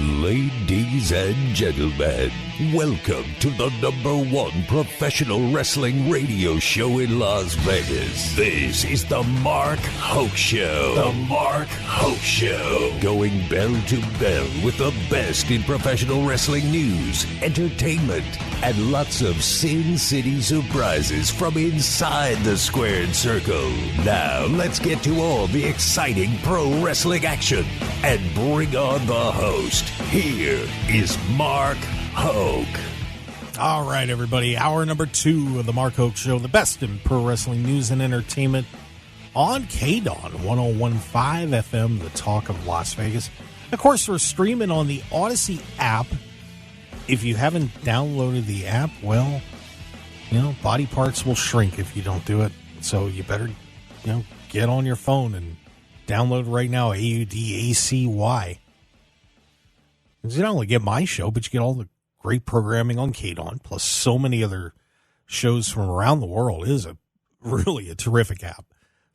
Ladies and gentlemen, welcome to the #1 professional wrestling radio show in Las Vegas. This is the Mark Hoke Show. The Mark Hoke Show. Going bell to bell with the best in professional wrestling news, entertainment, and lots of Sin City surprises from inside the squared circle. Now, let's get to all the exciting pro wrestling action and bring on the host. Here is Mark Hoke. All right, everybody. Hour number 2 of the Mark Hoke Show, the best in pro wrestling news and entertainment on KDAWN 101.5 FM, the talk of Las Vegas. Of course, we're streaming on the Odyssey app. If you haven't downloaded the app, well, body parts will shrink if you don't do it. So you better, get on your phone and download right now, AUDACY. Because you not only get my show, but you get all the great programming on KDAWN, plus so many other shows from around the world. It is really a terrific app.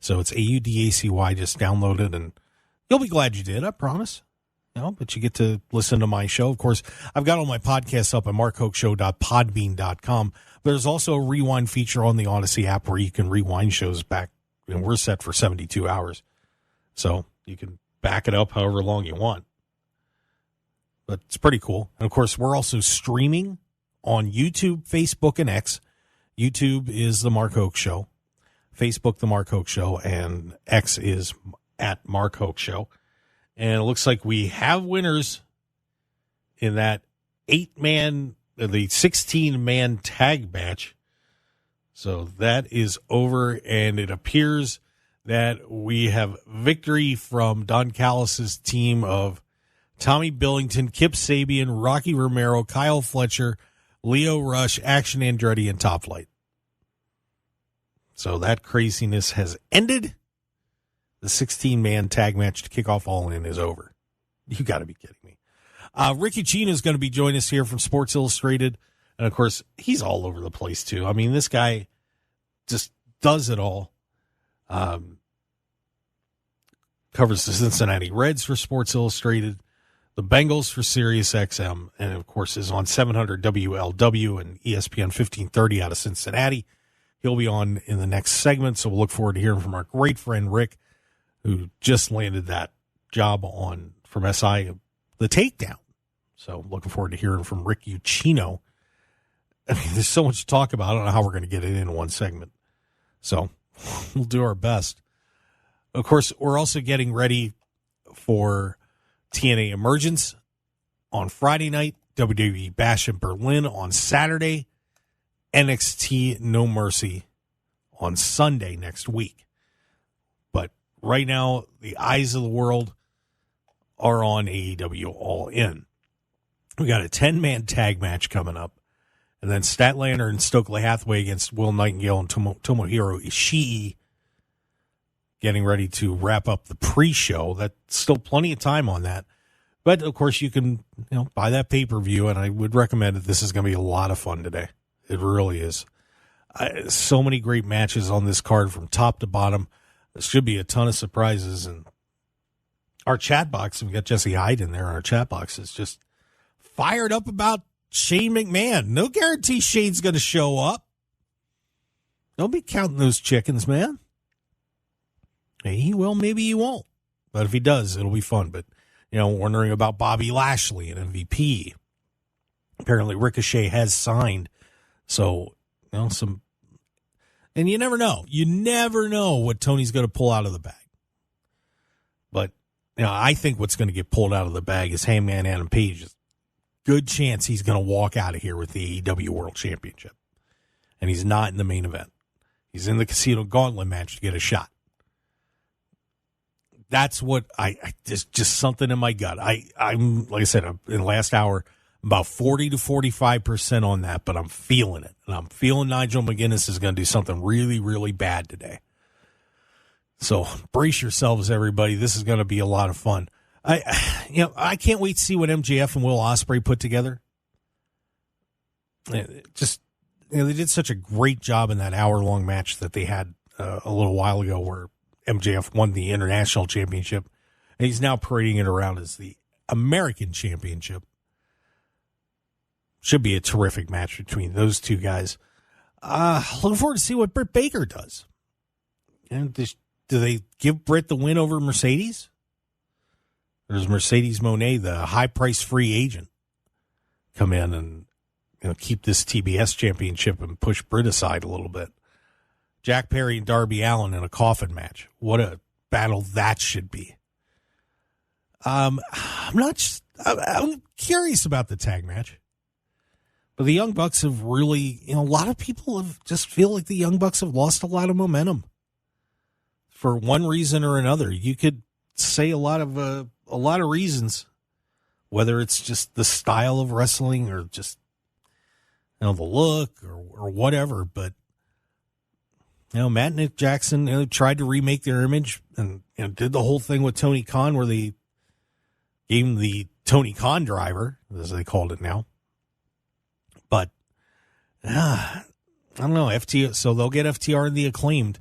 So it's AUDACY. Just download it, and you'll be glad you did, I promise. But you get to listen to my show. Of course, I've got all my podcasts up at markhokeshow.podbean.com. There's also a rewind feature on the Odyssey app where you can rewind shows back. We're set for 72 hours. So you can back it up however long you want. But it's pretty cool. And, of course, we're also streaming on YouTube, Facebook, and X. YouTube is The Mark Hoke Show. Facebook, The Mark Hoke Show. And X is at Mark Hoke Show. And it looks like we have winners in that the 16-man tag match. So that is over, and it appears that we have victory from Don Callis' team of Tommy Billington, Kip Sabian, Rocky Romero, Kyle Fletcher, Leo Rush, Action Andretti, and Top Flight. So that craziness has ended. The 16-man tag match to kick off All In is over. You got to be kidding me. Rick Ucchino is going to be joining us here from Sports Illustrated. And, of course, he's all over the place, too. I mean, this guy just does it all. Covers the Cincinnati Reds for Sports Illustrated, the Bengals for Sirius XM, and, of course, is on 700 WLW and ESPN 1530 out of Cincinnati. He'll be on in the next segment, so we'll look forward to hearing from our great friend Rick, who just landed that job from SI, The Takedown. So looking forward to hearing from Rick Ucchino. I mean, there's so much to talk about. I don't know how we're going to get it in one segment. So we'll do our best. Of course, we're also getting ready for TNA Emergence on Friday night, WWE Bash in Berlin on Saturday, NXT No Mercy on Sunday next week. But right now, the eyes of the world are on AEW All In. We got a 10-man tag match coming up. And then Statlander and Stokely Hathaway against Will Nightingale and Tomohiro Ishii getting ready to wrap up the pre-show. That's still plenty of time on that. But, of course, you can buy that pay-per-view, and I would recommend it. This is going to be a lot of fun today. It really is. So many great matches on this card from top to bottom. There should be a ton of surprises. And our chat box, we got Jesse Hyde in there. Our chat box is just fired up about Shane McMahon. No guarantee Shane's going to show up. Don't be counting those chickens, man. Maybe he will, maybe he won't. But if he does, it'll be fun. But, wondering about Bobby Lashley and MVP. Apparently Ricochet has signed. So, and you never know. You never know what Tony's going to pull out of the bag. But, I think what's going to get pulled out of the bag is Hangman Adam Page. Good chance he's going to walk out of here with the AEW World Championship. And he's not in the main event. He's in the Casino Gauntlet match to get a shot. That's what just something in my gut. I'm like I said, in the last hour, about 40 to 45% on that, but I'm feeling it. And I'm feeling Nigel McGuinness is going to do something really, really bad today. So brace yourselves, everybody. This is going to be a lot of fun. I can't wait to see what MJF and Will Ospreay put together. They did such a great job in that hour-long match that they had a little while ago where MJF won the international championship. And he's now parading it around as the American Championship. Should be a terrific match between those two guys. Looking forward to see what Britt Baker does. And do they give Britt the win over Mercedes? Or does Mercedes Moné, the high-price free agent, come in and keep this TBS championship and push Britt aside a little bit? Jack Perry and Darby Allin in a coffin match. What a battle that should be. I'm curious about the tag match. But the Young Bucks have really, a lot of people have just feel like the Young Bucks have lost a lot of momentum for one reason or another. You could say a lot of reasons, whether it's just the style of wrestling or just the look or whatever. But Matt and Nick Jackson tried to remake their image and did the whole thing with Tony Khan, where they gave him the Tony Khan driver, as they called it now. But I don't know, FTR, so they'll get FTR and the Acclaimed.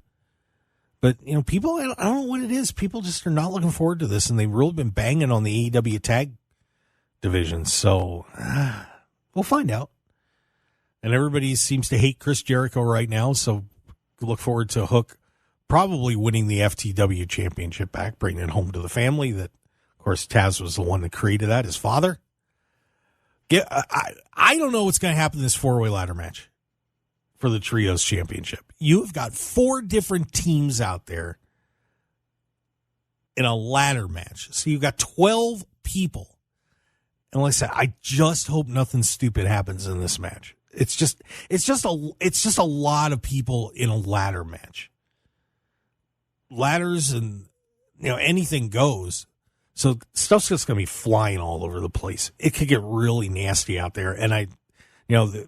But people, I don't know what it is. People just are not looking forward to this, and they've really been banging on the AEW tag division. So we'll find out. And everybody seems to hate Chris Jericho right now, so look forward to Hook probably winning the FTW championship back, bringing it home to the family. That, of course, Taz was the one that created that, his father. I don't know what's going to happen in this four-way ladder match for the Trios Championship. You've got 4 different teams out there in a ladder match. So you've got 12 people. And like I said, I just hope nothing stupid happens in this match. It's just a lot of people in a ladder match. Ladders and anything goes. So stuff's just going to be flying all over the place. It could get really nasty out there. And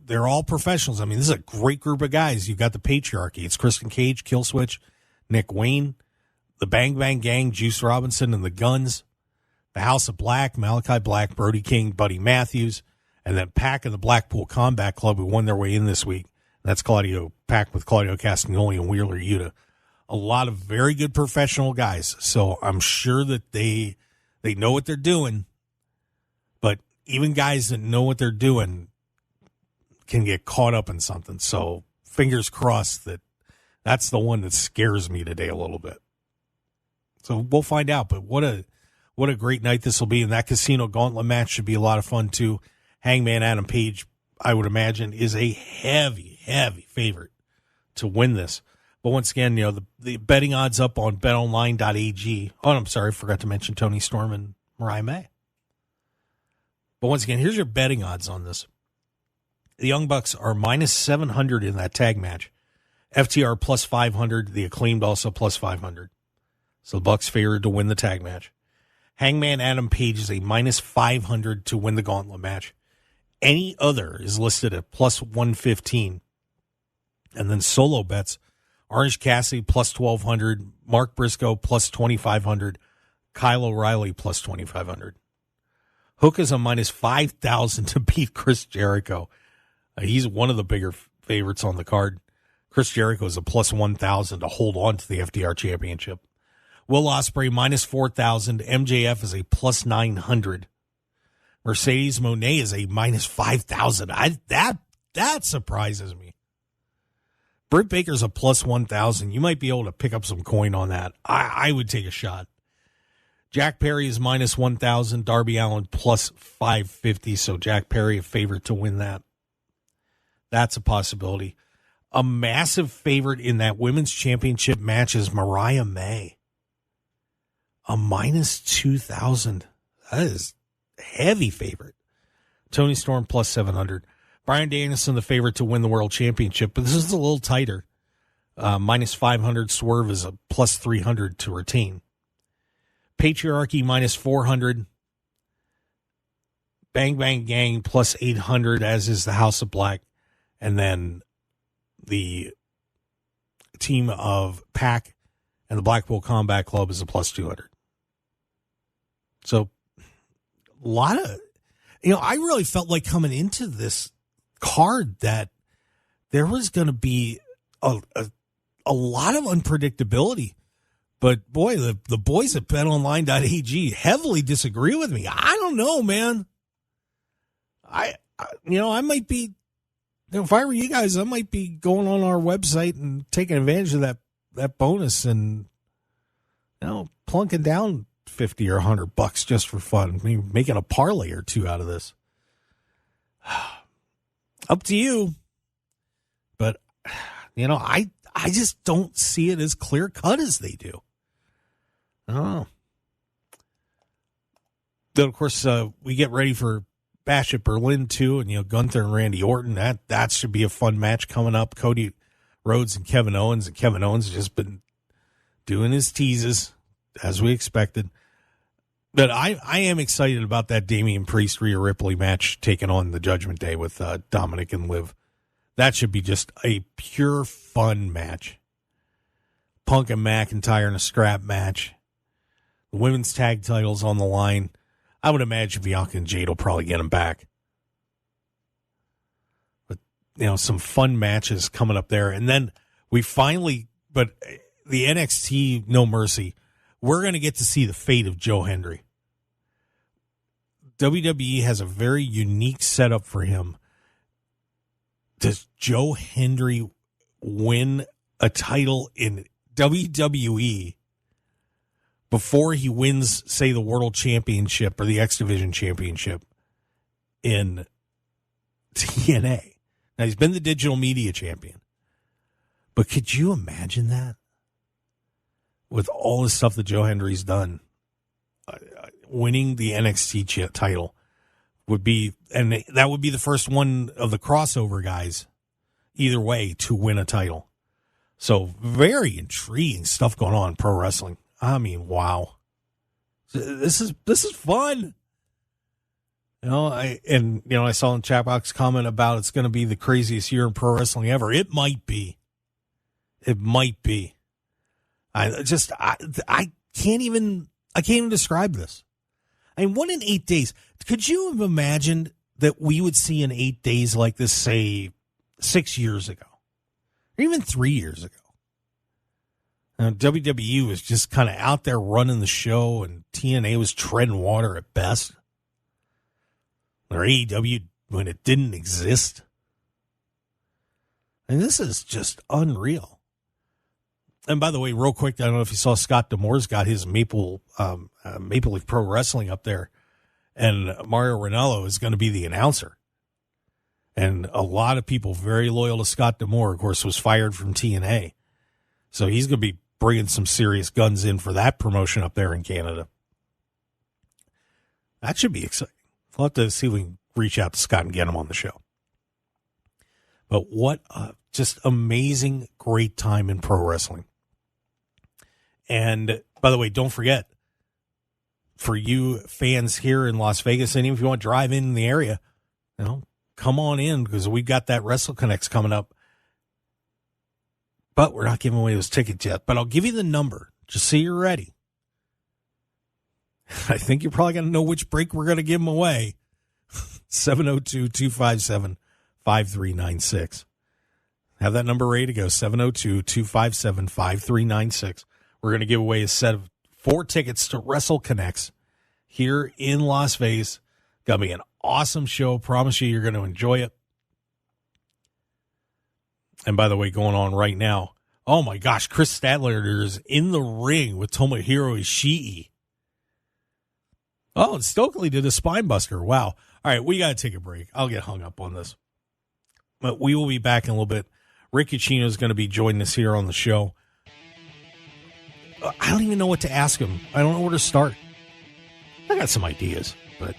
they're all professionals. I mean, this is a great group of guys. You've got the Patriarchy. It's Kristen Cage, Killswitch, Nick Wayne, the Bang Bang Gang, Juice Robinson and the Guns, the House of Black, Malachi Black, Brody King, Buddy Matthews, and then Pac and the Blackpool Combat Club, who won their way in this week. And that's Pac with Claudio Castagnoli and Wheeler Yuta. A lot of very good professional guys. So I'm sure that they know what they're doing, but even guys that know what they're doing can get caught up in something. So fingers crossed that's the one that scares me today a little bit. So we'll find out, but what a great night this will be. And that Casino Gauntlet match should be a lot of fun too. Hangman Adam Page, I would imagine, is a heavy, heavy favorite to win this. But once again, the betting odds up on betonline.ag. Oh, I'm sorry, I forgot to mention Tony Storm and Mariah May. But once again, here's your betting odds on this. The Young Bucks are minus 700 in that tag match. FTR plus 500. The Acclaimed also plus 500. So the Bucks favored to win the tag match. Hangman Adam Page is a minus 500 to win the gauntlet match. Any other is listed at plus 115. And then solo bets. Orange Cassidy plus 1,200, Mark Briscoe plus 2,500, Kyle O'Reilly plus 2,500. Hook is a minus 5,000 to beat Chris Jericho. He's one of the bigger favorites on the card. Chris Jericho is a plus 1,000 to hold on to the FDR championship. Will Ospreay minus 4,000. MJF is a plus 900. Mercedes Moné is a minus 5,000. That surprises me. Britt Baker's a plus 1,000. You might be able to pick up some coin on that. I would take a shot. Jack Perry is minus 1,000. Darby Allin plus 550. So Jack Perry a favorite to win that. That's a possibility. A massive favorite in that women's championship match is Mariah May. A minus 2,000. That is a heavy favorite. Tony Storm plus 700. Bryan Danielson, the favorite to win the world championship, but this is a little tighter. Minus 500. Swerve is a plus 300 to retain. Patriarchy minus 400. Bang Bang Gang plus 800, as is the House of Black. And then the team of Pac and the Blackpool Combat Club is a plus 200. So a lot of, I really felt like coming into this card that there was going to be a lot of unpredictability But boy, the boys at betonline.ag heavily disagree with me. I don't know, man. I might be, if I were you guys, I might be going on our website and taking advantage of that bonus and, plunking down $50 or $100 just for fun. Maybe making a parlay or two out of this. Up to you. But, I just don't see it as clear cut as they do. Oh. Then, of course, we get ready for Bash at Berlin, too, and, Gunther and Randy Orton. That should be a fun match coming up. Cody Rhodes and Kevin Owens. And Kevin Owens has just been doing his teases, as we expected. But I am excited about that Damian Priest Rhea Ripley match taking on the Judgment Day with Dominic and Liv. That should be just a pure fun match. Punk and McIntyre in a scrap match. The women's tag titles on the line. I would imagine Bianca and Jade will probably get them back. But, some fun matches coming up there. And then we finally, but the NXT No Mercy, we're going to get to see the fate of Joe Hendry. WWE has a very unique setup for him. Does Joe Hendry win a title in WWE before he wins, say, the World Championship or the X Division Championship in TNA? Now, he's been the digital media champion. But could you imagine that? With all the stuff that Joe Hendry's done, winning the NXT title would be, and that would be the first one of the crossover guys, either way, to win a title. So very intriguing stuff going on in pro wrestling. I mean, wow. This is fun. I saw in chat box comment about it's going to be the craziest year in pro wrestling ever. It might be. It might be. I can't even describe this. I mean, 1 in 8 days. Could you have imagined that we would see in 8 days like this, say, 6 years ago, or even 3 years ago? WWE was just kind of out there running the show, and TNA was treading water at best. Or AEW when it didn't exist. And this is just unreal. And by the way, real quick, I don't know if you saw Scott D'Amore's got his Maple Leaf Pro Wrestling up there, and Mario Ranallo is going to be the announcer. And a lot of people very loyal to Scott D'Amore, of course, was fired from TNA. So he's going to be bringing some serious guns in for that promotion up there in Canada. That should be exciting. We'll have to see if we can reach out to Scott and get him on the show. But what a just amazing, great time in pro wrestling. And by the way, don't forget, for you fans here in Las Vegas, and even if you want to drive in the area, come on in, because we've got that Wrestle Connects coming up. But we're not giving away those tickets yet. But I'll give you the number, just so you're ready. I think you're probably going to know which break we're going to give them away. 702-257-5396. Have that number ready to go, 702-257-5396. We're going to give away a set of 4 tickets to Wrestle Connects here in Las Vegas. Going to be an awesome show. Promise you, you're going to enjoy it. And by the way, going on right now, oh my gosh, Chris Statlander is in the ring with Tomohiro Ishii. Oh, and Stokely did a spine buster. Wow. All right, we got to take a break. I'll get hung up on this. But we will be back in a little bit. Rick Ucchino is going to be joining us here on the show. I don't even know what to ask him. I don't know where to start. I got some ideas, but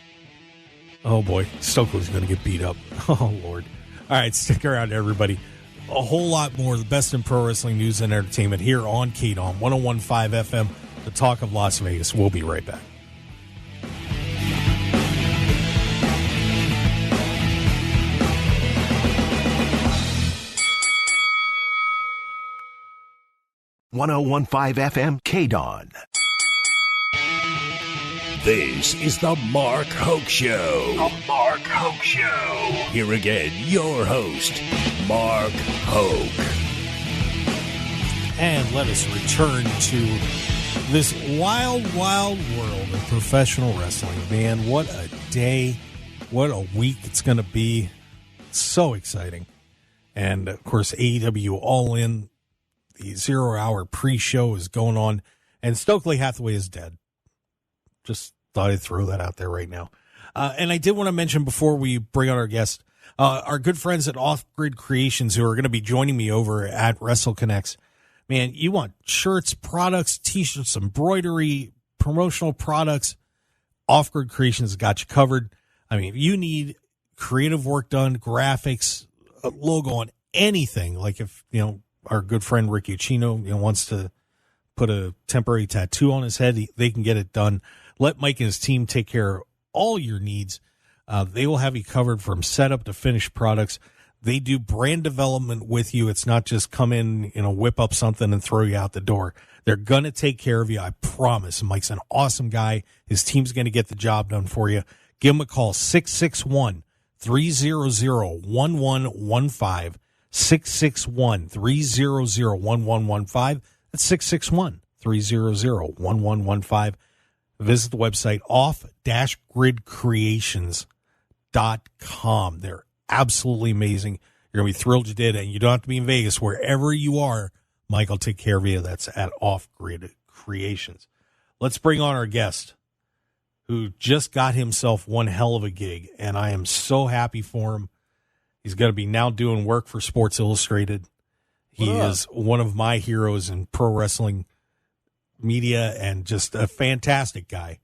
oh boy, Stokely's going to get beat up. Oh, Lord. All right, stick around, everybody. A whole lot more of the best in pro wrestling news and entertainment here on KDAWN 101.5 FM, the talk of Las Vegas. We'll be right back. .101.5 FM KDAWN. This is the Mark Hoke Show. The Mark Hoke Show. Here again, your host, Mark Hoke. And let us return to This wild, wild world of professional wrestling, man, what a day, what a week it's going to be. So exciting. And, of course, AEW All In, the 0 hour pre-show is going on, and Stokely Hathaway is dead. Just thought I'd throw that out there right now. And I did want to mention before we bring on our guest, our good friends at Off Grid Creations, who are going to be joining me over at WrestleConnects. Man, you want shirts, products, T-shirts, embroidery, promotional products, Off Grid Creations got you covered. I mean, if you need creative work done, graphics, a logo on anything, like if, our good friend Rick Ucchino, wants to put a temporary tattoo on his head, they can get it done. Let Mike and his team take care of all your needs. They will have you covered from setup to finished products. They do brand development with you. It's not just come in, whip up something and throw you out the door. They're going to take care of you, I promise. Mike's an awesome guy. His team's going to get the job done for you. Give him a call, 661-300-1115, 661-300-1115. That's 661-300-1115. Visit the website off-gridcreations.com. They're absolutely amazing. You're going to be thrilled you did, and you don't have to be in Vegas. Wherever you are, Mike will take care of you. That's at Off Grid Creations. Let's bring on our guest, who just got himself one hell of a gig, and I am so happy for him. He's going to be now doing work for Sports Illustrated. He is one of my heroes in pro wrestling media and just a fantastic guy.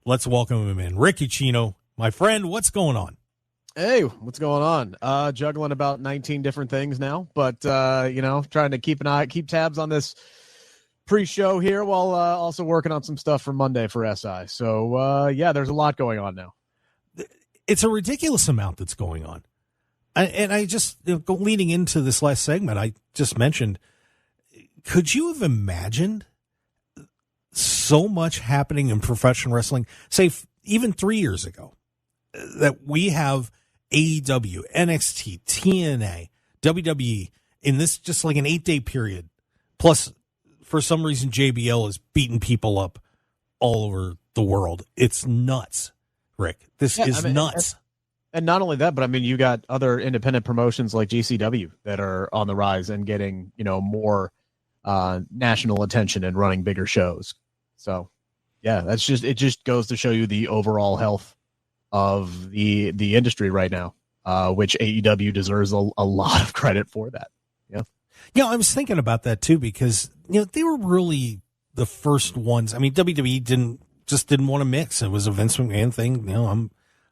Let's welcome him in. Rick Ucchino, my friend, what's going on? Hey, what's going on? Juggling about 19 different things now, but trying to keep tabs on this pre-show here while also working on some stuff for Monday for SI. So there's a lot going on now. It's a ridiculous amount that's going on. I just leading into this last segment, I just mentioned, could you have imagined so much happening in professional wrestling, say even 3 years ago, that we have AEW, NXT, TNA, WWE in this just like an 8-day period. Plus, for some reason, JBL is beating people up all over the world. It's nuts, Rick. This is nuts. And not only that, but you got other independent promotions like GCW that are on the rise and getting, more national attention and running bigger shows. So, yeah, it just goes to show you the overall health of the industry right now, which AEW deserves a lot of credit for that. Yeah, I was thinking about that too, because they were really the first ones. WWE didn't want to mix. It was a Vince McMahon thing.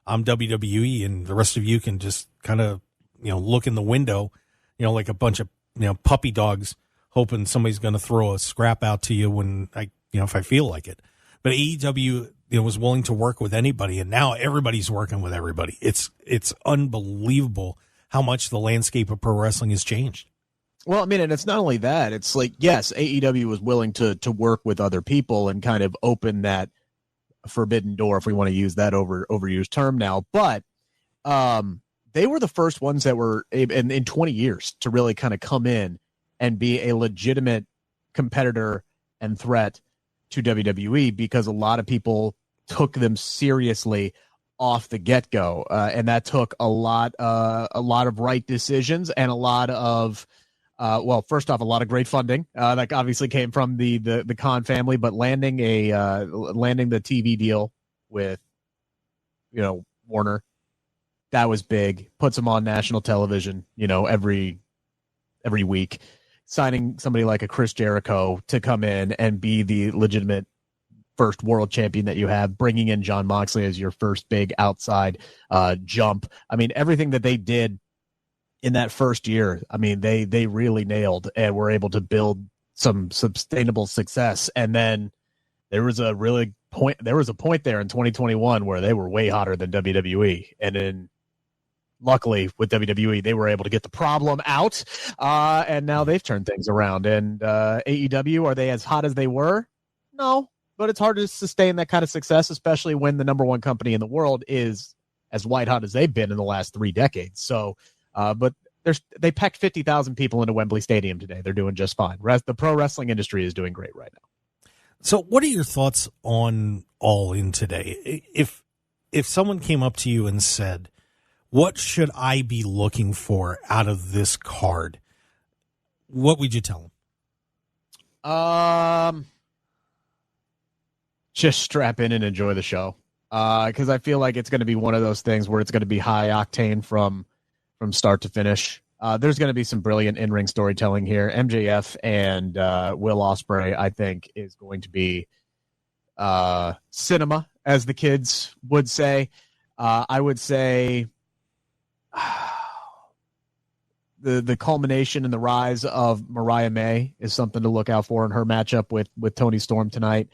I'm WWE, and the rest of you can just kind of look in the window, like a bunch of puppy dogs, hoping somebody's going to throw a scrap out to you when if I feel like it. But AEW was willing to work with anybody, and now everybody's working with everybody. It's unbelievable how much the landscape of pro wrestling has changed. Well, and it's not only that. It's like, yes, AEW was willing to work with other people and kind of open that forbidden door, if we want to use that overused term now. But they were the first ones that were in 20 years to really kind of come in and be a legitimate competitor and threat to WWE, because a lot of people took them seriously off the get-go, and that took a lot of right decisions and a lot of first off, a lot of great funding that obviously came from the Khan family, but landing the TV deal with Warner, that was big. Puts them on national television every week. Signing somebody like a Chris Jericho to come in and be the legitimate first world champion that you have, bringing in Jon Moxley as your first big outside jump. Everything that they did in that first year, they really nailed and were able to build some sustainable success. And then there was a point there in 2021 where they were way hotter than WWE. And then luckily with WWE, they were able to get the problem out. And now they've turned things around. And AEW, are they as hot as they were? No, but it's hard to sustain that kind of success, especially when the number one company in the world is as white hot as they've been in the last 3 decades. So, but they packed 50,000 people into Wembley Stadium today. They're doing just fine. The pro wrestling industry is doing great right now. So what are your thoughts on All In today? If someone came up to you and said, what should I be looking for out of this card? What would you tell them? Just strap in and enjoy the show. Because I feel like it's going to be one of those things where it's going to be high octane from start to finish. There's going to be some brilliant in-ring storytelling here. MJF and Will Ospreay, I think, is going to be cinema, as the kids would say. I would say the culmination and the rise of Mariah May is something to look out for in her matchup with Toni Storm tonight.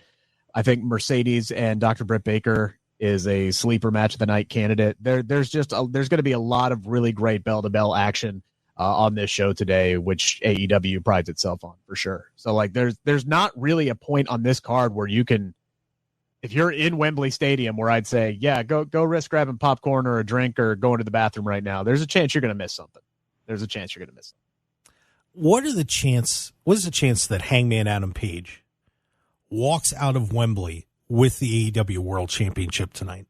I think Mercedes and Dr. Britt Baker is a sleeper match of the night candidate. There's going to be a lot of really great bell-to-bell action on this show today, which AEW prides itself on for sure. So like there's not really a point on this card where you can, if you're in Wembley Stadium, where I'd say, yeah, go risk grabbing popcorn or a drink or going to the bathroom right now. There's a chance you're going to miss something. What is the chance that Hangman Adam Page walks out of Wembley with the AEW World Championship tonight?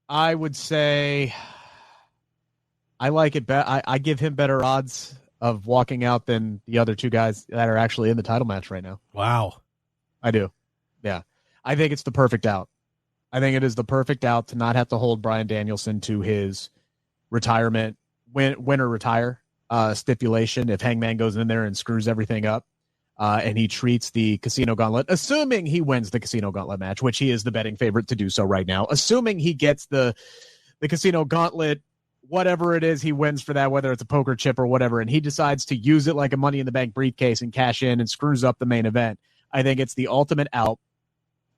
I would say I like it better. I give him better odds of walking out than the other two guys that are actually in the title match right now. Wow. I do. Yeah. I think it's the perfect out. I think it is the perfect out to not have to hold Bryan Danielson to his retirement, win or retire stipulation if Hangman goes in there and screws everything up. And he treats the Casino Gauntlet, assuming he wins the Casino Gauntlet match, which he is the betting favorite to do so right now. Assuming he gets the Casino Gauntlet, whatever it is, he wins for that, whether it's a poker chip or whatever, and he decides to use it like a Money in the Bank briefcase and cash in and screws up the main event. I think it's the ultimate out.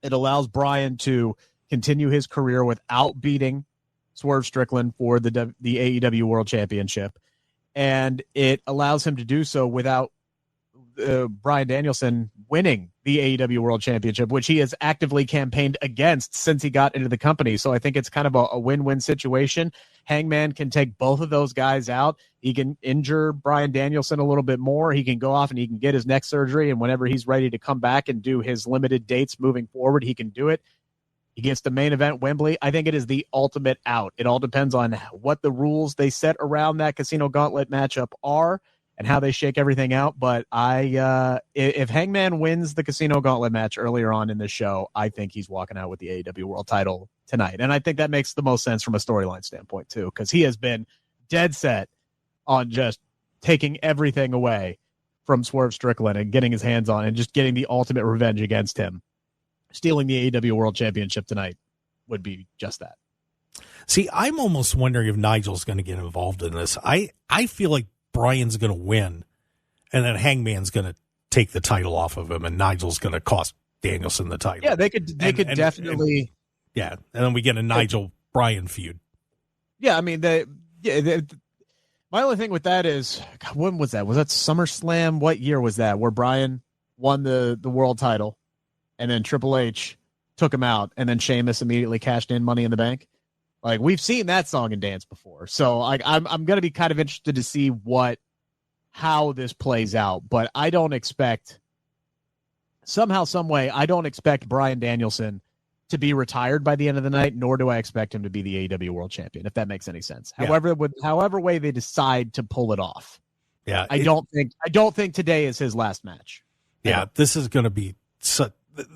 It allows Bryan to continue his career without beating Swerve Strickland for the AEW World Championship, and it allows him to do so without Bryan Danielson winning the AEW World Championship, which he has actively campaigned against since he got into the company. So I think it's kind of a win-win situation. Hangman can take both of those guys out. He can injure Bryan Danielson a little bit more. He can go off and he can get his neck surgery, and whenever he's ready to come back and do his limited dates moving forward, he can do it. He gets the main event Wembley. I think it is the ultimate out. It all depends on what the rules they set around that Casino Gauntlet matchup are and how they shake everything out. But if Hangman wins the Casino Gauntlet match earlier on in the show, I think he's walking out with the AEW World title tonight. And I think that makes the most sense from a storyline standpoint too, because he has been dead set on just taking everything away from Swerve Strickland and getting his hands on and just getting the ultimate revenge against him. Stealing the AEW World Championship tonight would be just that. See, I'm almost wondering if Nigel's going to get involved in this. I feel like Bryan's going to win, and then Hangman's going to take the title off of him, and Nigel's going to cost Danielson the title. Yeah, they could definitely. And then we get a Nigel Bryan feud. Yeah, I mean, my only thing with that is, God, when was that? Was that SummerSlam? What year was that? Where Bryan won the world title, and then Triple H took him out, and then Sheamus immediately cashed in Money in the Bank. Like, we've seen that song and dance before. So I'm going to be kind of interested to see how this plays out. But I don't expect, somehow, some way, I don't expect Bryan Danielson to be retired by the end of the night, nor do I expect him to be the AEW World Champion, if that makes any sense. Yeah. However way they decide to pull it off. Yeah. I don't think today is his last match. Yeah, this is going to be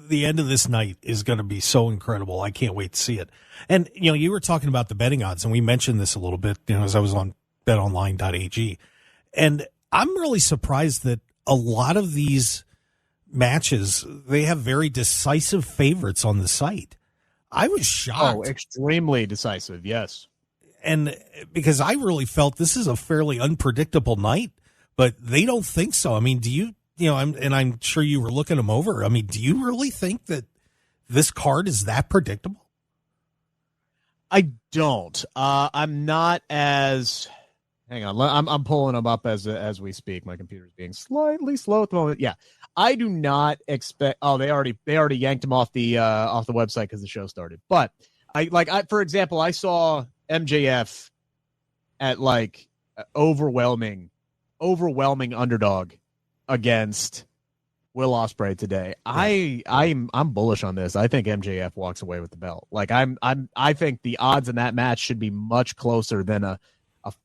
the end of this night is going to be so incredible. I can't wait to see it. And, you were talking about the betting odds, and we mentioned this a little bit, as I was on betonline.ag. And I'm really surprised that a lot of these matches, they have very decisive favorites on the site. I was shocked. Oh, extremely decisive, yes. And because I really felt this is a fairly unpredictable night, but they don't think so. I mean, do you, I'm sure you were looking them over. I mean, do you really think that this card is that predictable? I don't. I'm not as. Hang on, I'm pulling them up as we speak. My computer's being slightly slow at the moment. Yeah, I do not expect. Oh, they already yanked him off the website because the show started. But for example, I saw MJF at like overwhelming underdog against Will Ospreay today. Yeah. I'm bullish on this. I think MJF walks away with the belt. Like I think the odds in that match should be much closer than a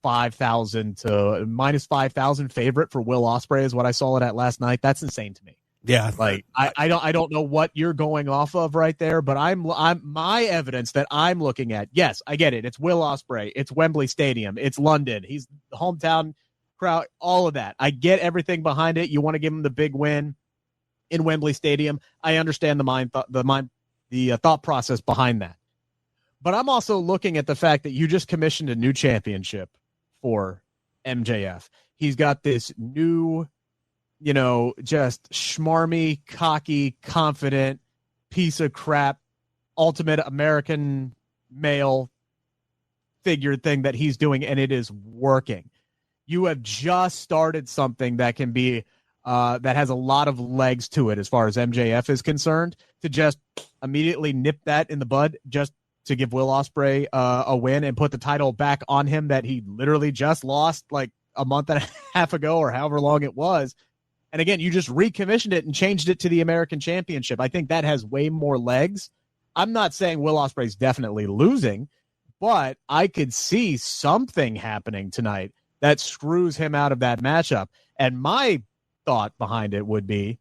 5,000 to minus 5,000 favorite for Will Ospreay is what I saw it at last night. That's insane to me. Yeah. Like I don't know what you're going off of right there, but I'm my evidence that I'm looking at. Yes, I get it. It's Will Ospreay. It's Wembley Stadium. It's London. He's the hometown crowd, all of that. I get everything behind it. You want to give him the big win in Wembley Stadium. I understand the thought process behind that. But I'm also looking at the fact that you just commissioned a new championship for MJF. He's got this new, just schmarmy, cocky, confident piece of crap, ultimate American male figure thing that he's doing, and it is working. You have just started something that can be that has a lot of legs to it as far as MJF is concerned, to just immediately nip that in the bud, just to give Will Ospreay a win and put the title back on him that he literally just lost like a month and a half ago or however long it was. And again, you just recommissioned it and changed it to the American Championship. I think that has way more legs. I'm not saying Will Ospreay's definitely losing, but I could see something happening tonight that screws him out of that matchup. And my thought behind it would be,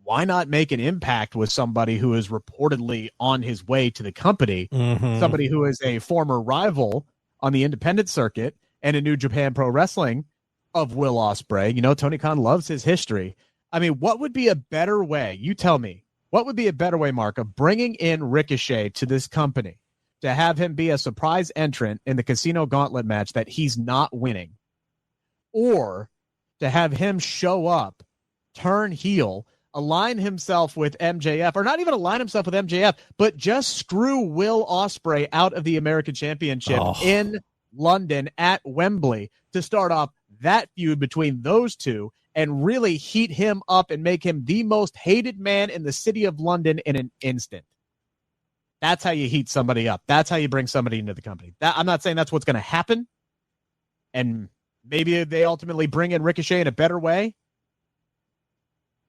why not make an impact with somebody who is reportedly on his way to the company, somebody who is a former rival on the independent circuit and in New Japan Pro Wrestling of Will Ospreay. Tony Khan loves his history. I mean, what would be a better way? You tell me. What would be a better way, Mark, of bringing in Ricochet to this company to have him be a surprise entrant in the Casino Gauntlet match that he's not winning, or to have him show up, turn heel, align himself with MJF, or not even align himself with MJF, but just screw Will Ospreay out of the American Championship in London at Wembley to start off that feud between those two and really heat him up and make him the most hated man in the city of London in an instant. That's how you heat somebody up. That's how you bring somebody into the company. I'm not saying that's what's going to happen, and maybe they ultimately bring in Ricochet in a better way.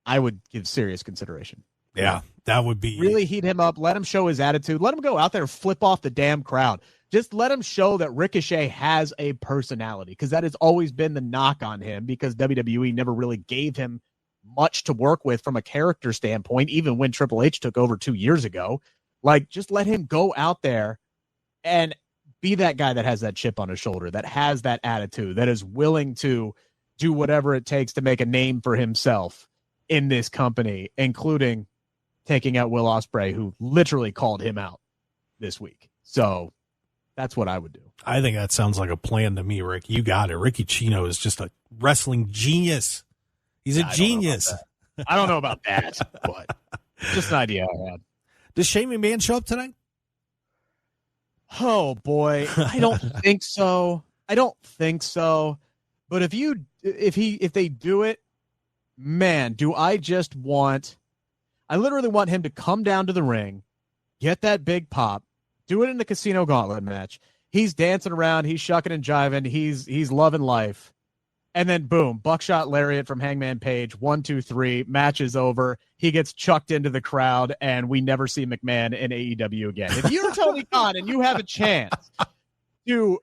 I would give serious consideration. Yeah, that would be... Really heat him up. Let him show his attitude. Let him go out there and flip off the damn crowd. Just let him show that Ricochet has a personality, because that has always been the knock on him, because WWE never really gave him much to work with from a character standpoint, even when Triple H took over 2 years ago. Like, just let him go out there and be that guy that has that chip on his shoulder, that has that attitude, that is willing to do whatever it takes to make a name for himself in this company, including taking out Will Ospreay, who literally called him out this week. So that's what I would do. I think that sounds like a plan to me, Rick. You got it. Ricky Chino is just a wrestling genius. He's a genius. I don't know about that, but just an idea I had. Does Shane McMahon show up tonight? Oh boy, I don't think so. But if they do it, man, do I just want... I literally want him to come down to the ring, get that big pop, do it in the Casino Gauntlet match. He's dancing around, he's shucking and jiving, he's loving life. And then boom, buckshot lariat from Hangman Page, 1, 2, 3, match is over. He gets chucked into the crowd, and we never see McMahon in AEW again. If you're Tony Khan and you have a chance to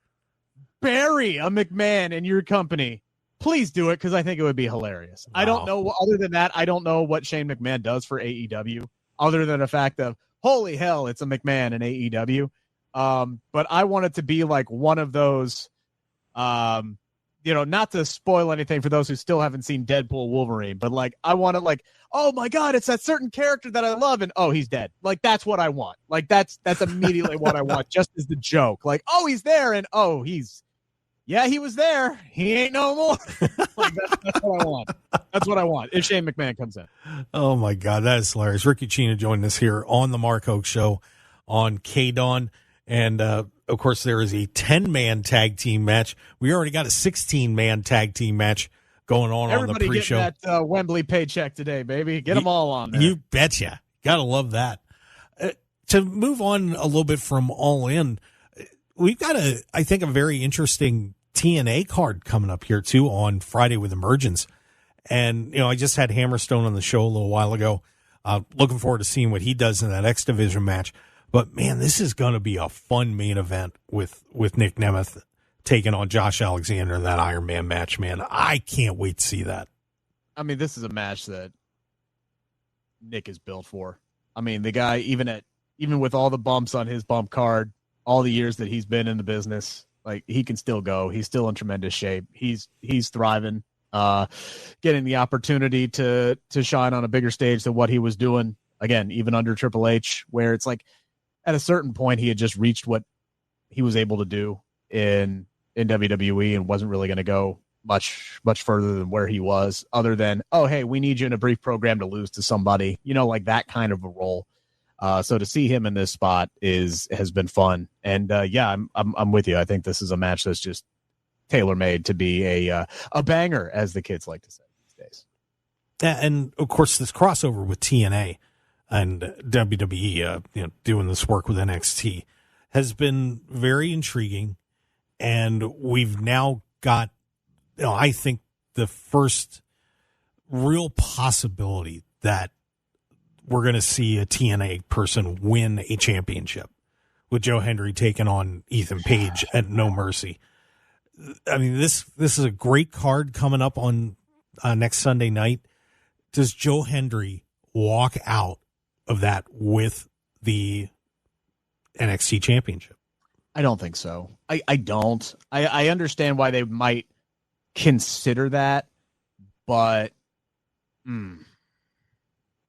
bury a McMahon in your company, please do it, because I think it would be hilarious. Wow. I don't know. Other than that, I don't know what Shane McMahon does for AEW, other than the fact of, holy hell, it's a McMahon in AEW. But I want it to be like one of those, not to spoil anything for those who still haven't seen Deadpool Wolverine, but like, I want it like, oh my God, it's that certain character that I love, and oh, he's dead. Like, that's what I want. Like, that's immediately what I want, just as the joke. Like, oh, he's there, and oh, he was there. He ain't no more. Like, that's what I want. That's what I want if Shane McMahon comes in. Oh, my God. That is hilarious. Ricky Chino joined us here on the Mark Hoke Show on KDAWN. And, of course, there is a 10-man tag team match. We already got a 16-man tag team match going on the pre-show. Everybody getting that Wembley paycheck today, baby. Get them all on there. You betcha. Got to love that. To move on a little bit from All In, we've got I think, a very interesting TNA card coming up here, too, on Friday with Emergence. And, I just had Hammerstone on the show a little while ago. Looking forward to seeing what he does in that X Division match. But, man, this is going to be a fun main event with Nick Nemeth taking on Josh Alexander in that Iron Man match, man. I can't wait to see that. I mean, this is a match that Nick is built for. I mean, the guy, even with all the bumps on his bump card, all the years that he's been in the business, like, he can still go. He's still in tremendous shape. He's thriving, getting the opportunity to shine on a bigger stage than what he was doing, again, even under Triple H, where it's like at a certain point he had just reached what he was able to do in WWE and wasn't really going to go much further than where he was, other than, oh, hey, we need you in a brief program to lose to somebody, like that kind of a role. So to see him in this spot has been fun. And yeah, I'm with you. I think this is a match that's just tailor-made to be a banger, as the kids like to say these days. And of course, this crossover with TNA and WWE, doing this work with NXT has been very intriguing. And we've now got, I think the first real possibility that we're going to see a TNA person win a championship with Joe Hendry taking on Ethan Page at No Mercy. I mean, this is a great card coming up on next Sunday night. Does Joe Hendry walk out of that with the NXT championship? I don't think so. I don't. I understand why they might consider that, but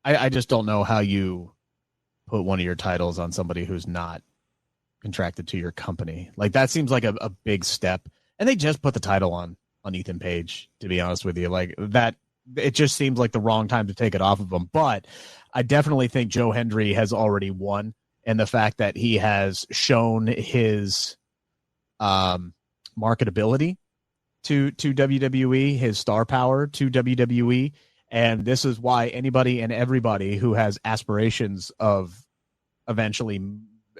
I just don't know how you put one of your titles on somebody who's not contracted to your company. Like, that seems like a big step. And they just put the title on Ethan Page, to be honest with you. Like, that, it just seems like the wrong time to take it off of him. But I definitely think Joe Hendry has already won. And the fact that he has shown his marketability to WWE, his star power to WWE. And this is why anybody and everybody who has aspirations of eventually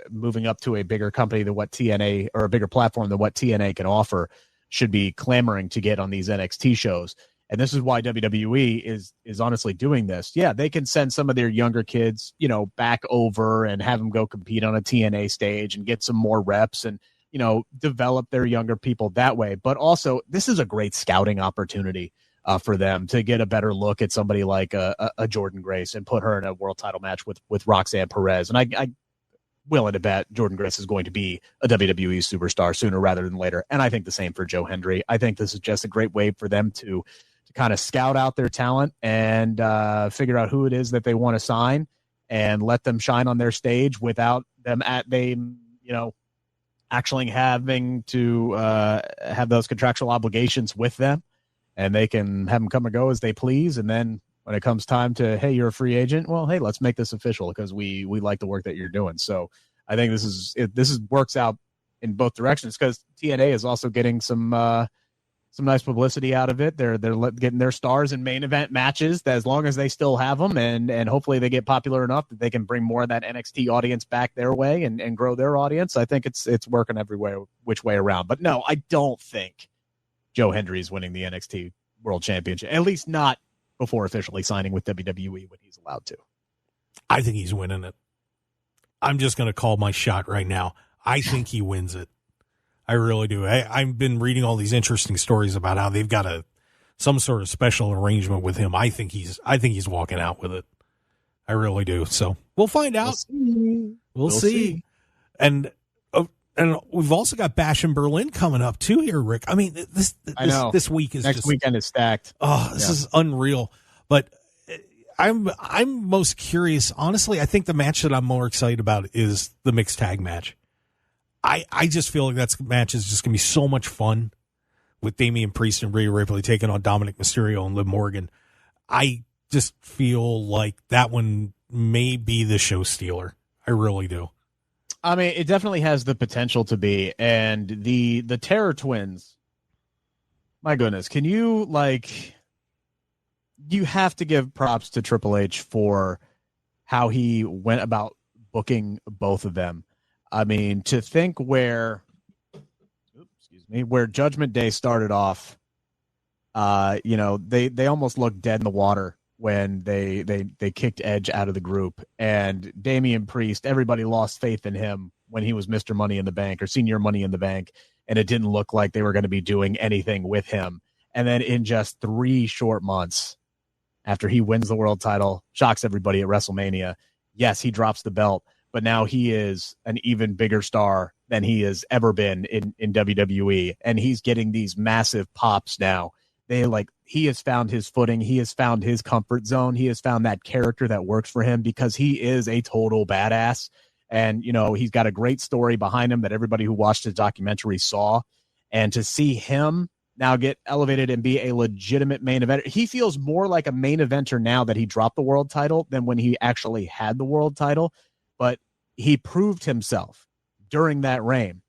moving up to a bigger company than what TNA, or a bigger platform than what TNA can offer, should be clamoring to get on these NXT shows. And this is why WWE is honestly doing this. Yeah, they can send some of their younger kids, back over and have them go compete on a TNA stage and get some more reps and, develop their younger people that way. But also, this is a great scouting opportunity for them to get a better look at somebody like a Jordan Grace and put her in a world title match with Roxanne Perez. And I willing to bet Jordan Grace is going to be a WWE superstar sooner rather than later. And I think the same for Joe Hendry. I think this is just a great way for them to kind of scout out their talent and figure out who it is that they want to sign and let them shine on their stage without them actually having to have those contractual obligations with them. And they can have them come and go as they please. And then when it comes time to, hey, you're a free agent, well, hey, let's make this official because we like the work that you're doing. So I think this works out in both directions, because TNA is also getting some nice publicity out of it. They're getting their stars in main event matches, that as long as they still have them, and hopefully they get popular enough that they can bring more of that NXT audience back their way and grow their audience. I think it's working everywhere, which way around. But no, I don't think Joe Hendry is winning the NXT World Championship, at least not before officially signing with WWE when he's allowed to. I think he's winning it. I'm just going to call my shot right now. I think he wins it. I really do. I've been reading all these interesting stories about how they've got some sort of special arrangement with him. I think he's walking out with it. I really do. So we'll find out. We'll see. And we've also got Bash in Berlin coming up too here, Rick. I mean, this week is next weekend is stacked. Oh, this is unreal. But I'm most curious. Honestly, I think the match that I'm more excited about is the mixed tag match. I just feel like that match is just going to be so much fun with Damian Priest and Rhea Ripley taking on Dominic Mysterio and Liv Morgan. I just feel like that one may be the show stealer. I really do. I mean, it definitely has the potential to be. And the Terror Twins, my goodness, can you, you have to give props to Triple H for how he went about booking both of them. I mean, to think where Judgment Day started off They almost looked dead in the water when they kicked Edge out of the group, and Damian Priest, everybody lost faith in him when he was Mr. Money in the Bank or Senior Money in the Bank, and it didn't look like they were going to be doing anything with him. And then in just 3 short months after he wins the world title, shocks everybody at WrestleMania, yes, he drops the belt, but now he is an even bigger star than he has ever been in WWE, and he's getting these massive pops now. He has found his footing. He has found his comfort zone. He has found that character that works for him because he is a total badass. And, he's got a great story behind him that everybody who watched his documentary saw. And to see him now get elevated and be a legitimate main eventer, he feels more like a main eventer now that he dropped the world title than when he actually had the world title. But he proved himself during that reign.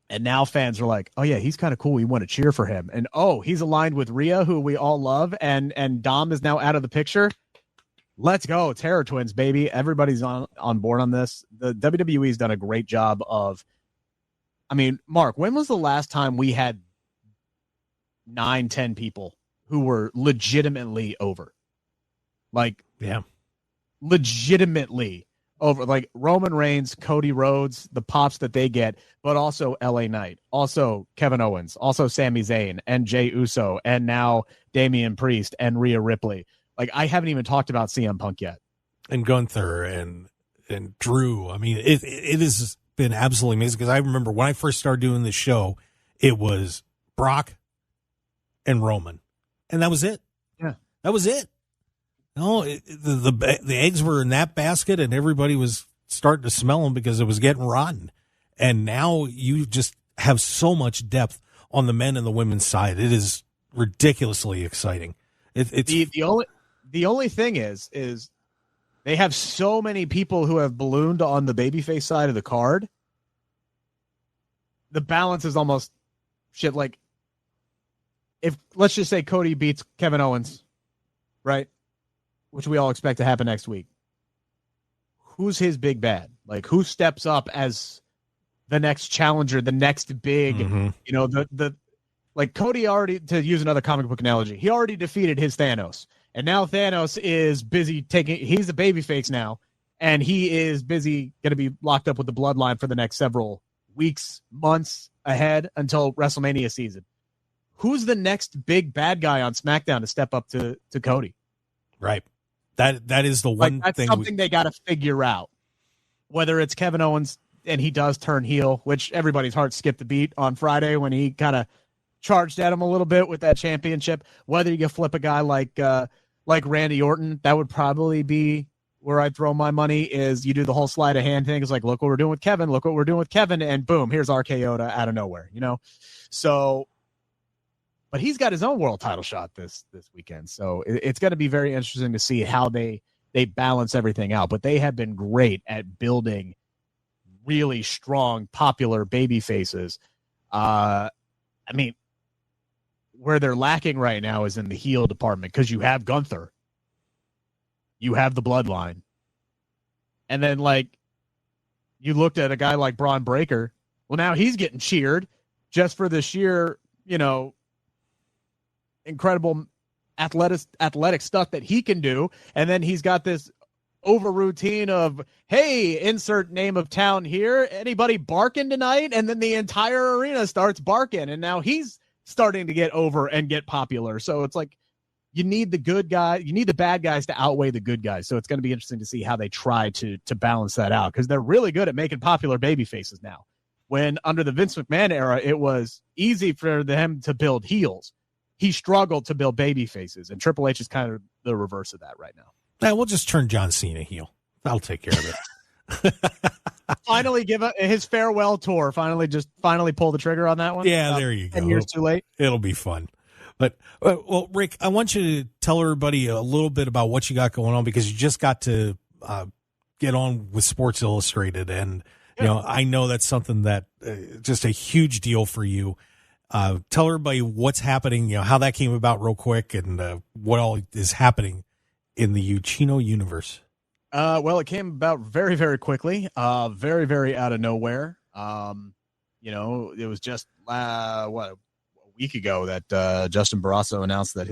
And now fans are like, oh, yeah, he's kind of cool. We want to cheer for him. And, he's aligned with Rhea, who we all love. And Dom is now out of the picture. Let's go. Terror Twins, baby. Everybody's on board on this. The WWE's done a great job of, Mark, when was the last time we had 9-10 people who were legitimately over? Legitimately over, like Roman Reigns, Cody Rhodes, the pops that they get, but also LA Knight, also Kevin Owens, also Sami Zayn and Jey Uso, and now Damian Priest and Rhea Ripley. I haven't even talked about CM Punk yet. And Gunther and Drew. It has been absolutely amazing because I remember when I first started doing this show, it was Brock and Roman, and that was it. Yeah, that was it. The eggs were in that basket, and everybody was starting to smell them because it was getting rotten. And now you just have so much depth on the men and the women's side. It is ridiculously exciting. It's the only thing is they have so many people who have ballooned on the babyface side of the card. The balance is almost shit. Like, if let's just say Cody beats Kevin Owens, right? Which we all expect to happen next week. Who's his big bad? Like, who steps up as the next challenger, the next big, like Cody already, to use another comic book analogy, he already defeated his Thanos. And now Thanos is busy he's a babyface now, and he is busy going to be locked up with the bloodline for the next several weeks, months ahead until WrestleMania season. Who's the next big bad guy on SmackDown to step up to Cody? Right. That is the one that's thing. Something they got to figure out. Whether it's Kevin Owens and he does turn heel, which everybody's heart skipped a beat on Friday when he kind of charged at him a little bit with that championship. Whether you flip a guy like Randy Orton, that would probably be where I'd throw my money. Is you do the whole sleight of hand thing. It's like, look what we're doing with Kevin. Look what we're doing with Kevin, and boom, here's RKO out of nowhere. So. But he's got his own world title shot this weekend. So it's going to be very interesting to see how they balance everything out. But they have been great at building really strong, popular baby faces. Where they're lacking right now is in the heel department because you have Gunther. You have the Bloodline. And then, you looked at a guy like Braun Breaker. Well, now he's getting cheered just for the sheer, incredible athletic stuff that he can do. And then he's got this over routine of, hey, insert name of town here. Anybody barking tonight? And then the entire arena starts barking. And now he's starting to get over and get popular. So it's like, you need the good guy. You need the bad guys to outweigh the good guys. So it's going to be interesting to see how they try to balance that out, because they're really good at making popular baby faces now. When under the Vince McMahon era, it was easy for them to build heels. He struggled to build baby faces, and Triple H is kind of the reverse of that right now. Now we'll just turn John Cena heel. That'll take care of it. Finally give his farewell tour. Finally pull the trigger on that one. Yeah, there you go. 10 years too late. It'll be fun. But, well, Rick, I want you to tell everybody a little bit about what you got going on, because you just got to get on with Sports Illustrated. And, I know that's something that just a huge deal for you. Tell everybody what's happening, how that came about real quick, and what all is happening in the Ucchino universe. Well, it came about very, very quickly, very, very out of nowhere. It was just, a week ago that Justin Barrasso announced that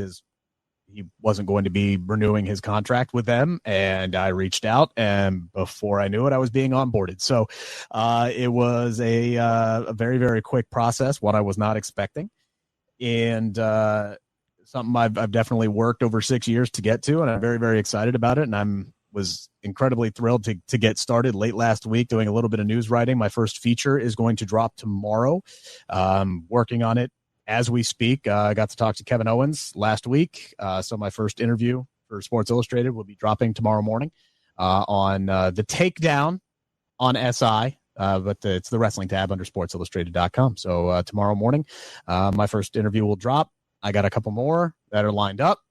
he wasn't going to be renewing his contract with them, and I reached out, and before I knew it, I was being onboarded. So it was a very, very quick process, one I was not expecting, and something I've definitely worked over 6 years to get to, and I'm very, very excited about it, and was incredibly thrilled to get started late last week doing a little bit of news writing. My first feature is going to drop tomorrow. Working on it as we speak. I got to talk to Kevin Owens last week. So my first interview for Sports Illustrated will be dropping tomorrow morning on the Takedown on SI. But it's the wrestling tab under sportsillustrated.com. So tomorrow morning, my first interview will drop. I got a couple more that are lined up.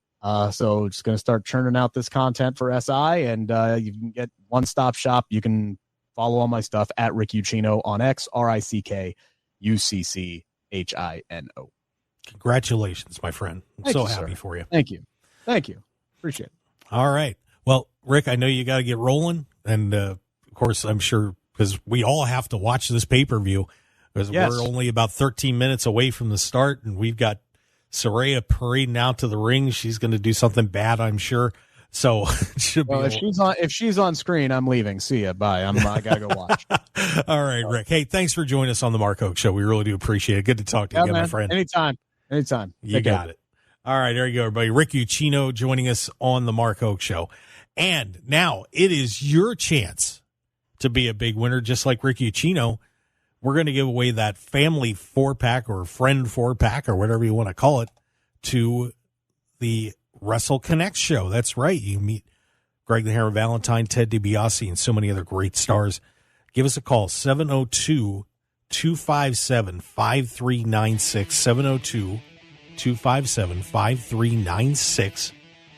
So just going to start churning out this content for SI, and you can get one-stop shop. You can follow all my stuff at Rick Ucchino on X, RICKUCCHINO. Congratulations, my friend. I'm so happy for you. Thank you. Appreciate it. All right. Well, Rick, I know you got to get rolling. And, of course, I'm sure because we all have to watch this pay-per-view because we're only about 13 minutes away from the start, and we've got Saraya parading out to the ring. She's going to do something bad, I'm sure. So it should be. If she's on screen, I'm leaving. See ya. Bye. I gotta go watch. All right, Rick. Hey, thanks for joining us on the Mark Hoke Show. We really do appreciate it. Good to talk to you again, my friend. Anytime. You got it. All right, there you go, everybody. Rick Ucchino joining us on the Mark Hoke Show. And now it is your chance to be a big winner, just like Rick Ucchino. We're going to give away that family 4-pack or friend 4-pack or whatever you want to call it to the Wrestle Connect show. That's right. You meet Greg the Hammer Valentine, Ted DiBiase, and so many other great stars. Give us a call, 702-257-5396, 702-257-5396.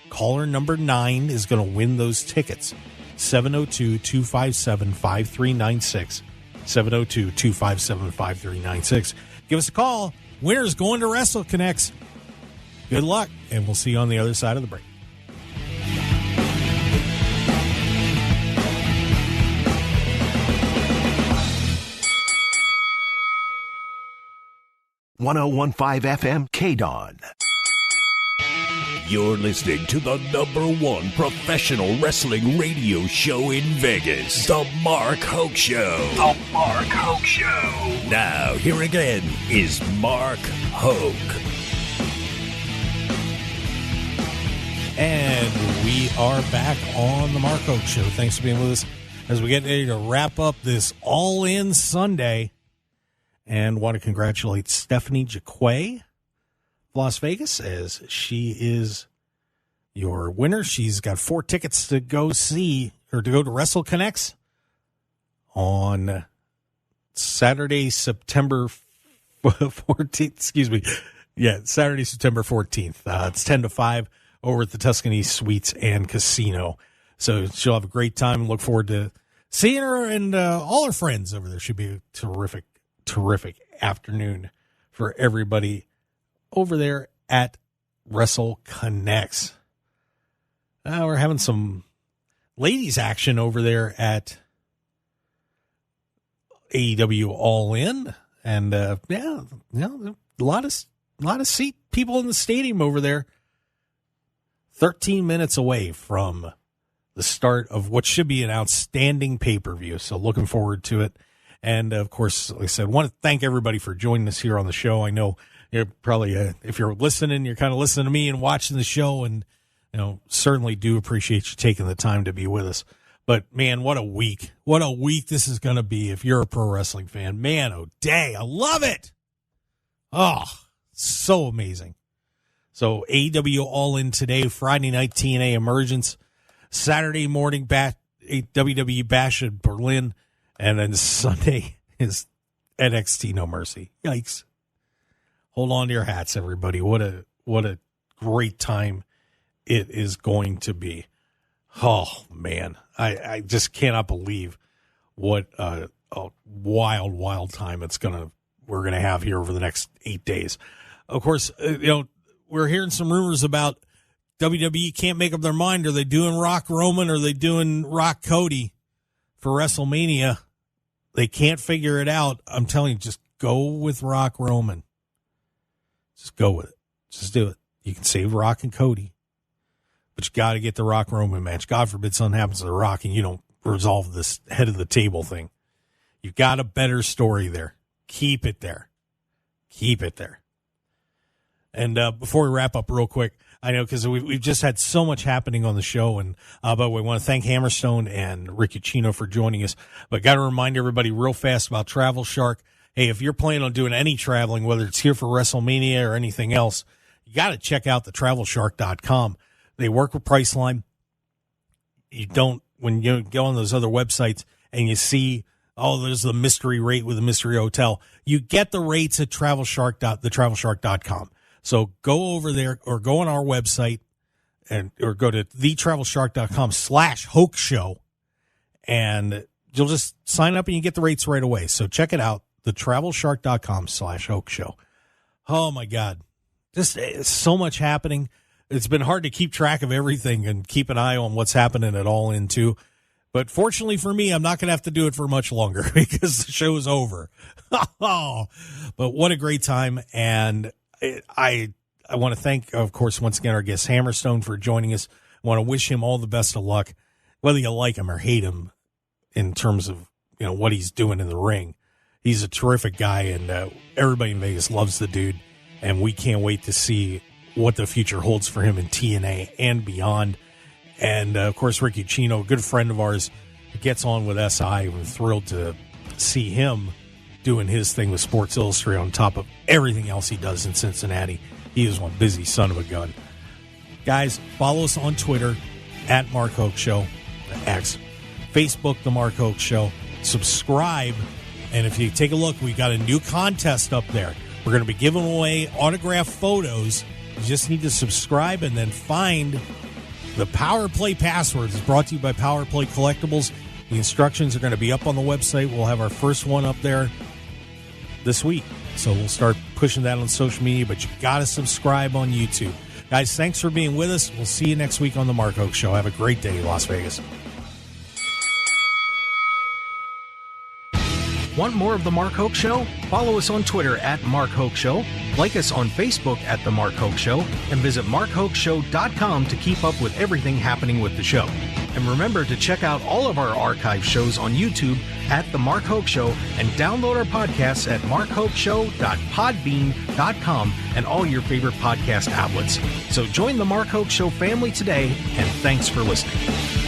Caller number 9 is going to win those tickets, 702-257-5396. 702-257-5396. Give us a call. Winner's going to Wrestle Connects. Good luck, and we'll see you on the other side of the break. .1015 FM KDAWN. You're listening to the #1 professional wrestling radio show in Vegas, The Mark Hoke Show. The Mark Hoke Show. Now, here again is Mark Hoke. And we are back on the Mark Hoke Show. Thanks for being with us as we get ready to wrap up this All In Sunday. And want to congratulate Stephanie Jaquay, Las Vegas, as she is your winner. She's got 4 tickets to go see, or to go to Wrestle Connects on Saturday, September 14th. Excuse me. Yeah, Saturday, September 14th. It's 10 to 5 over at the Tuscany Suites and Casino. So she'll have a great time and look forward to seeing her and all her friends over there. Should be a terrific afternoon for everybody over there at Wrestle Connects. We're having some ladies action over there at AEW All In, and a lot of seat people in the stadium over there. 13 minutes away from the start of what should be an outstanding pay-per-view. So looking forward to it. And of course, like I said, want to thank everybody for joining us here on the show. I know you're probably, if you're listening, you're kind of listening to me and watching the show, and certainly do appreciate you taking the time to be with us. But man, what a week this is going to be if you're a pro wrestling fan. Man, oh day, I love it. Oh, so amazing. So AEW All In today, Friday night TNA Emergence, Saturday morning WWE Bash in Berlin, and then Sunday is NXT No Mercy. Yikes. Hold on to your hats, everybody. What a great time it is going to be. Oh, man. I just cannot believe what a wild time we're going to have here over the next 8 days. Of course, we're hearing some rumors about WWE can't make up their mind. Are they doing Rock Roman? Or are they doing Rock Cody for WrestleMania? They can't figure it out. I'm telling you, just go with Rock Roman. Just go with it. Just do it. You can save Rock and Cody, but you got to get the Rock Roman match. God forbid something happens to the Rock and you don't resolve this head of the table thing. You got a better story there. Keep it there. Keep it there. And before we wrap up real quick, I know because we've just had so much happening on the show, and but we want to thank Hammerstone and Rick Ucchino for joining us. But got to remind everybody real fast about Travel Shark. Hey, if you're planning on doing any traveling, whether it's here for WrestleMania or anything else, you got to check out the TravelShark.com. They work with Priceline. You don't, when you go on those other websites and you see, oh, there's the mystery rate with the mystery hotel, you get the rates at TravelShark.com. So go over there or go on our website or go to TheTravelShark.com/Hoke Show, and you'll just sign up and you get the rates right away. So check it out, TheTravelShark.com/Hoke Show. Oh my God. Just so much happening. It's been hard to keep track of everything and keep an eye on what's happening at All In too. But fortunately for me, I'm not going to have to do it for much longer because the show is over. But what a great time. And I want to thank, of course, once again, our guest Hammerstone for joining us. I want to wish him all the best of luck, whether you like him or hate him in terms of, you know, what he's doing in the ring. He's a terrific guy, and everybody in Vegas loves the dude, and we can't wait to see what the future holds for him in TNA and beyond. And, of course, Rick Ucchino, a good friend of ours, gets on with SI. We're thrilled to see him doing his thing with Sports Illustrated on top of everything else he does in Cincinnati. He is one busy son of a gun. Guys, follow us on Twitter at Mark Hoke Show, X, Facebook, The Mark Hoke Show. Subscribe, and if you take a look, we got a new contest up there. We're going to be giving away autographed photos. You just need to subscribe and then find the Power Play passwords. It's brought to you by Power Play Collectibles. The instructions are going to be up on the website. We'll have our first one up there this week. So we'll start pushing that on social media, but you got to subscribe on YouTube. Guys, thanks for being with us. We'll see you next week on The Mark Hoke Show. Have a great day, Las Vegas. Want more of The Mark Hoke Show? Follow us on Twitter at Mark Hoke Show, like us on Facebook at The Mark Hoke Show, and visit MarkHokeShow.com to keep up with everything happening with the show. And remember to check out all of our archive shows on YouTube at The Mark Hoke Show, and download our podcasts at markhokeshow.podbean.com and all your favorite podcast outlets. So join The Mark Hoke Show family today, and thanks for listening.